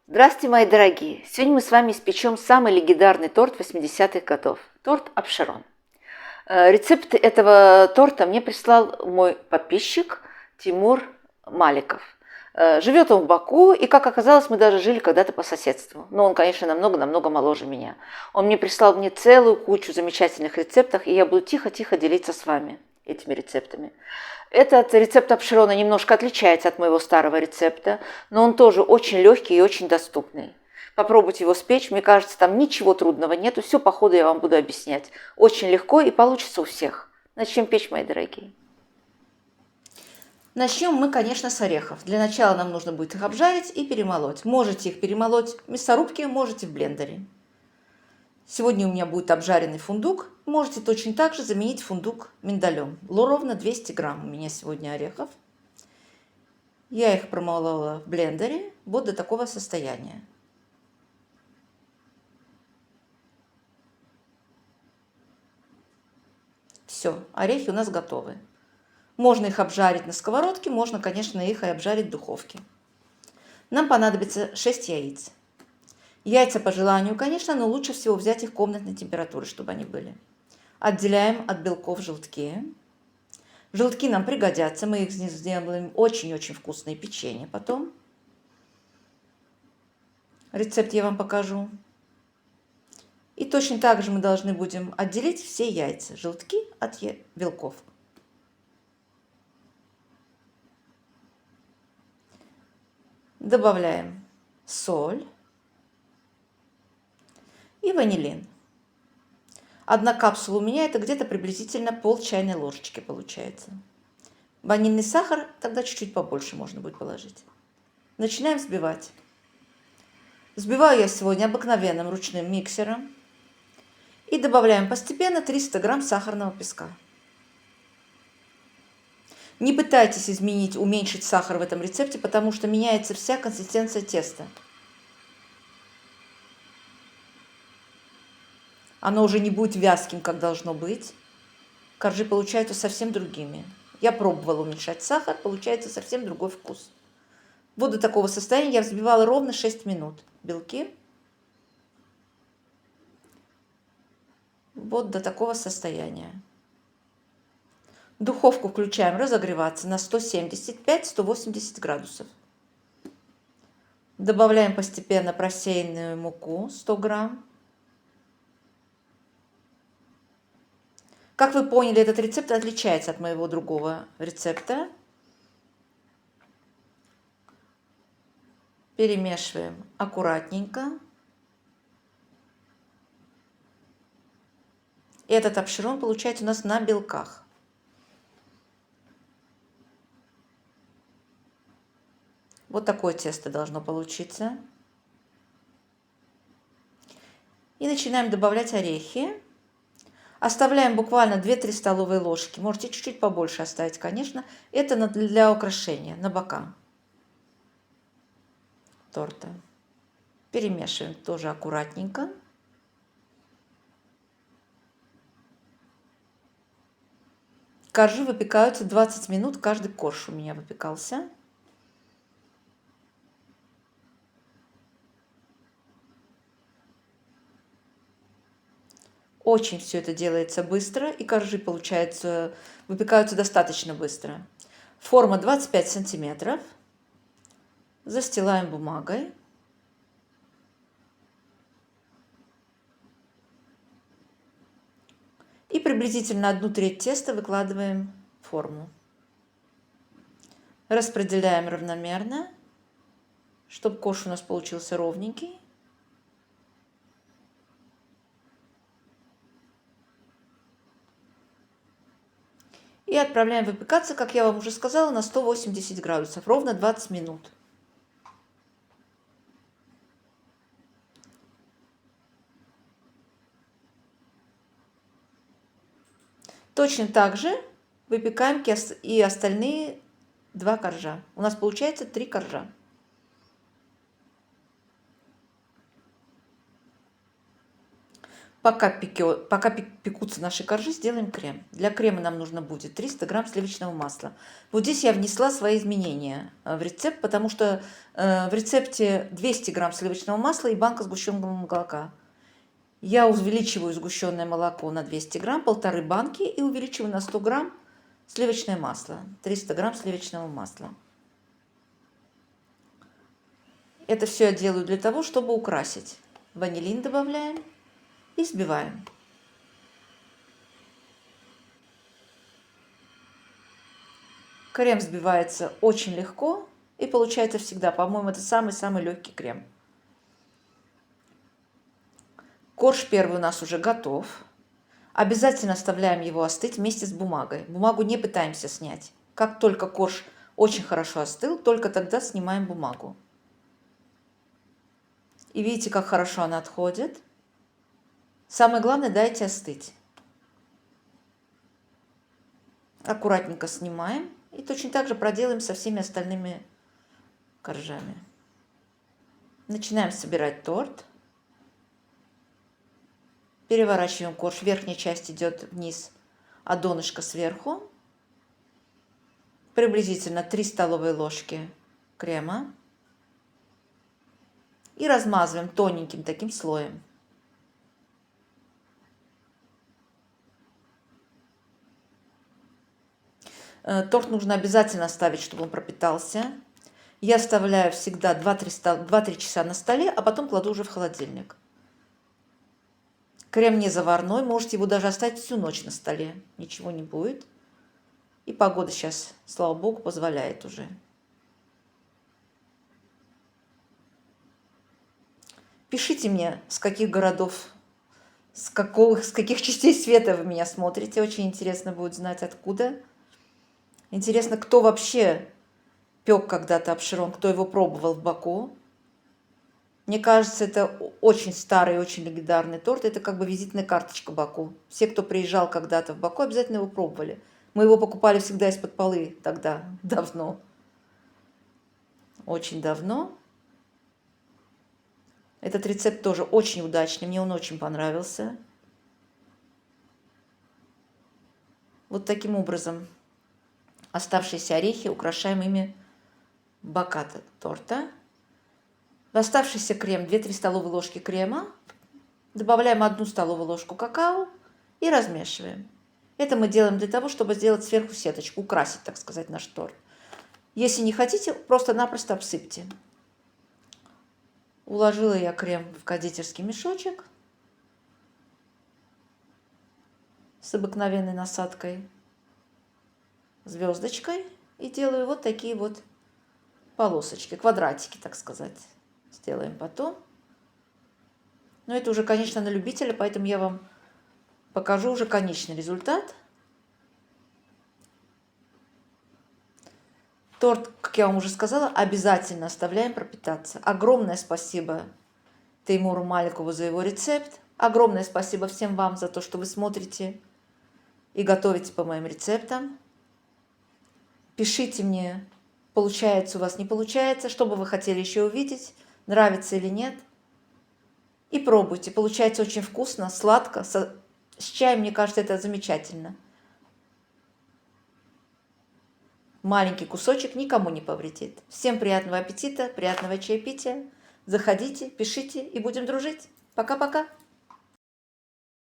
Здравствуйте, мои дорогие! Сегодня мы с вами испечем самый легендарный торт 80-х годов – торт Апшерон. Рецепт этого торта мне прислал мой подписчик Тимур Маликов. Живет он в Баку, и, как оказалось, мы даже жили когда-то по соседству. Но он, конечно, намного-намного моложе меня. Он мне прислал мне целую кучу замечательных рецептов, и я буду тихо-тихо делиться с вами этими рецептами. Этот рецепт Апшерона немножко отличается от моего старого рецепта, но он тоже очень легкий и очень доступный. Попробуйте его спечь, мне кажется, там ничего трудного нету, все по ходу я вам буду объяснять. Очень легко и получится у всех. Начнем печь, мои дорогие. Начнем мы, конечно, с орехов. Для начала нам нужно будет их обжарить и перемолоть. Можете их перемолоть в мясорубке, можете в блендере. Сегодня у меня будет обжаренный фундук. Можете точно так же заменить фундук миндалем. Ровно 200 грамм у меня сегодня орехов. Я их промолола в блендере вот до такого состояния. Все, орехи у нас готовы. Можно их обжарить на сковородке, можно, конечно, их и обжарить в духовке. Нам понадобится 6 яиц. Яйца по желанию, конечно, но лучше всего взять их комнатной температуры, чтобы они были. Отделяем от белков желтки. Желтки нам пригодятся, мы их сделаем очень-очень вкусные печенье потом. Рецепт я вам покажу. И точно так же мы должны будем отделить все яйца, желтки от белков. Добавляем соль и ванилин. Одна капсула у меня это где-то приблизительно пол чайной ложечки получается. Ванильный сахар тогда чуть-чуть побольше можно будет положить. Начинаем взбивать. Взбиваю я сегодня обыкновенным ручным миксером. И добавляем постепенно 300 грамм сахарного песка. Не пытайтесь уменьшить сахар в этом рецепте, потому что меняется вся консистенция теста. Оно уже не будет вязким, как должно быть. Коржи получаются совсем другими. Я пробовала уменьшать сахар, получается совсем другой вкус. Вот до такого состояния я взбивала ровно 6 минут. Белки. Вот до такого состояния. Духовку включаем разогреваться на 175-180 градусов. Добавляем постепенно просеянную муку 100 грамм. Как вы поняли, этот рецепт отличается от моего другого рецепта. Перемешиваем аккуратненько. Этот апшерон получается у нас на белках. Вот такое тесто должно получиться. И начинаем добавлять орехи. Оставляем буквально 2-3 столовые ложки. Можете чуть-чуть побольше оставить, конечно. Это для украшения, на бока торта. Перемешиваем тоже аккуратненько. Коржи выпекаются 20 минут. Каждый корж у меня выпекался. Очень все это делается быстро, и коржи выпекаются достаточно быстро. Форма 25 сантиметров. Застилаем бумагой. И приблизительно 1/3 теста выкладываем в форму. Распределяем равномерно, чтобы корж у нас получился ровненький. И отправляем выпекаться, как я вам уже сказала, на 180 градусов, ровно 20 минут. Точно так же выпекаем и остальные 2 коржа. У нас получается 3 коржа. пока пекутся наши коржи, сделаем крем. Для крема нам нужно будет 300 грамм сливочного масла. Вот здесь я внесла свои изменения в рецепт, потому что в рецепте 200 грамм сливочного масла и банка сгущенного молока. Я увеличиваю сгущенное молоко на 200 грамм, полторы банки, и увеличиваю на 100 грамм сливочное масло, 300 грамм сливочного масла. Это все я делаю для того, чтобы украсить. Ванилин добавляем и взбиваем. Крем взбивается очень легко и получается всегда. По-моему, это самый-самый легкий крем. Корж первый у нас уже готов. Обязательно оставляем его остыть вместе с бумагой. Бумагу не пытаемся снять. Как только корж очень хорошо остыл, только тогда снимаем бумагу. И видите, как хорошо она отходит. Самое главное, дайте остыть. Аккуратненько снимаем. И точно так же проделаем со всеми остальными коржами. Начинаем собирать торт. Переворачиваем корж. Верхняя часть идет вниз, а донышко сверху. Приблизительно 3 столовые ложки крема. И размазываем тоненьким таким слоем. Торт нужно обязательно оставить, чтобы он пропитался. Я оставляю всегда 2-3 часа на столе, а потом кладу уже в холодильник. Крем не заварной, можете его даже оставить всю ночь на столе. Ничего не будет. И погода сейчас, слава богу, позволяет уже. Пишите мне, с каких городов, с каких частей света вы меня смотрите. Очень интересно будет знать, откуда. Интересно, кто вообще пек когда-то обширон, кто его пробовал в Баку. Мне кажется, это очень старый, очень легендарный торт. Это как бы визитная карточка Баку. Все, кто приезжал когда-то в Баку, обязательно его пробовали. Мы его покупали всегда из-под полы тогда, давно. Очень давно. Этот рецепт тоже очень удачный. Мне он очень понравился. Вот таким образом оставшиеся орехи украшаем ими бока торта. В оставшийся крем 2-3 столовые ложки крема. Добавляем 1 столовую ложку какао и размешиваем. Это мы делаем для того, чтобы сделать сверху сеточку, украсить, так сказать, наш торт. Если не хотите, просто-напросто обсыпьте. Уложила я крем в кондитерский мешочек с обыкновенной насадкой, звездочкой, и делаю вот такие вот полосочки, квадратики, так сказать. Сделаем потом. Но это уже, конечно, на любителя, поэтому я вам покажу уже конечный результат. Торт, как я вам уже сказала, обязательно оставляем пропитаться. Огромное спасибо Теймуру Маликову за его рецепт. Огромное спасибо всем вам за то, что вы смотрите и готовите по моим рецептам. Пишите мне, получается у вас, не получается, что бы вы хотели еще увидеть, нравится или нет. И пробуйте. Получается очень вкусно, сладко. С чаем, мне кажется, это замечательно. Маленький кусочек никому не повредит. Всем приятного аппетита, приятного чаепития. Заходите, пишите и будем дружить. Пока-пока.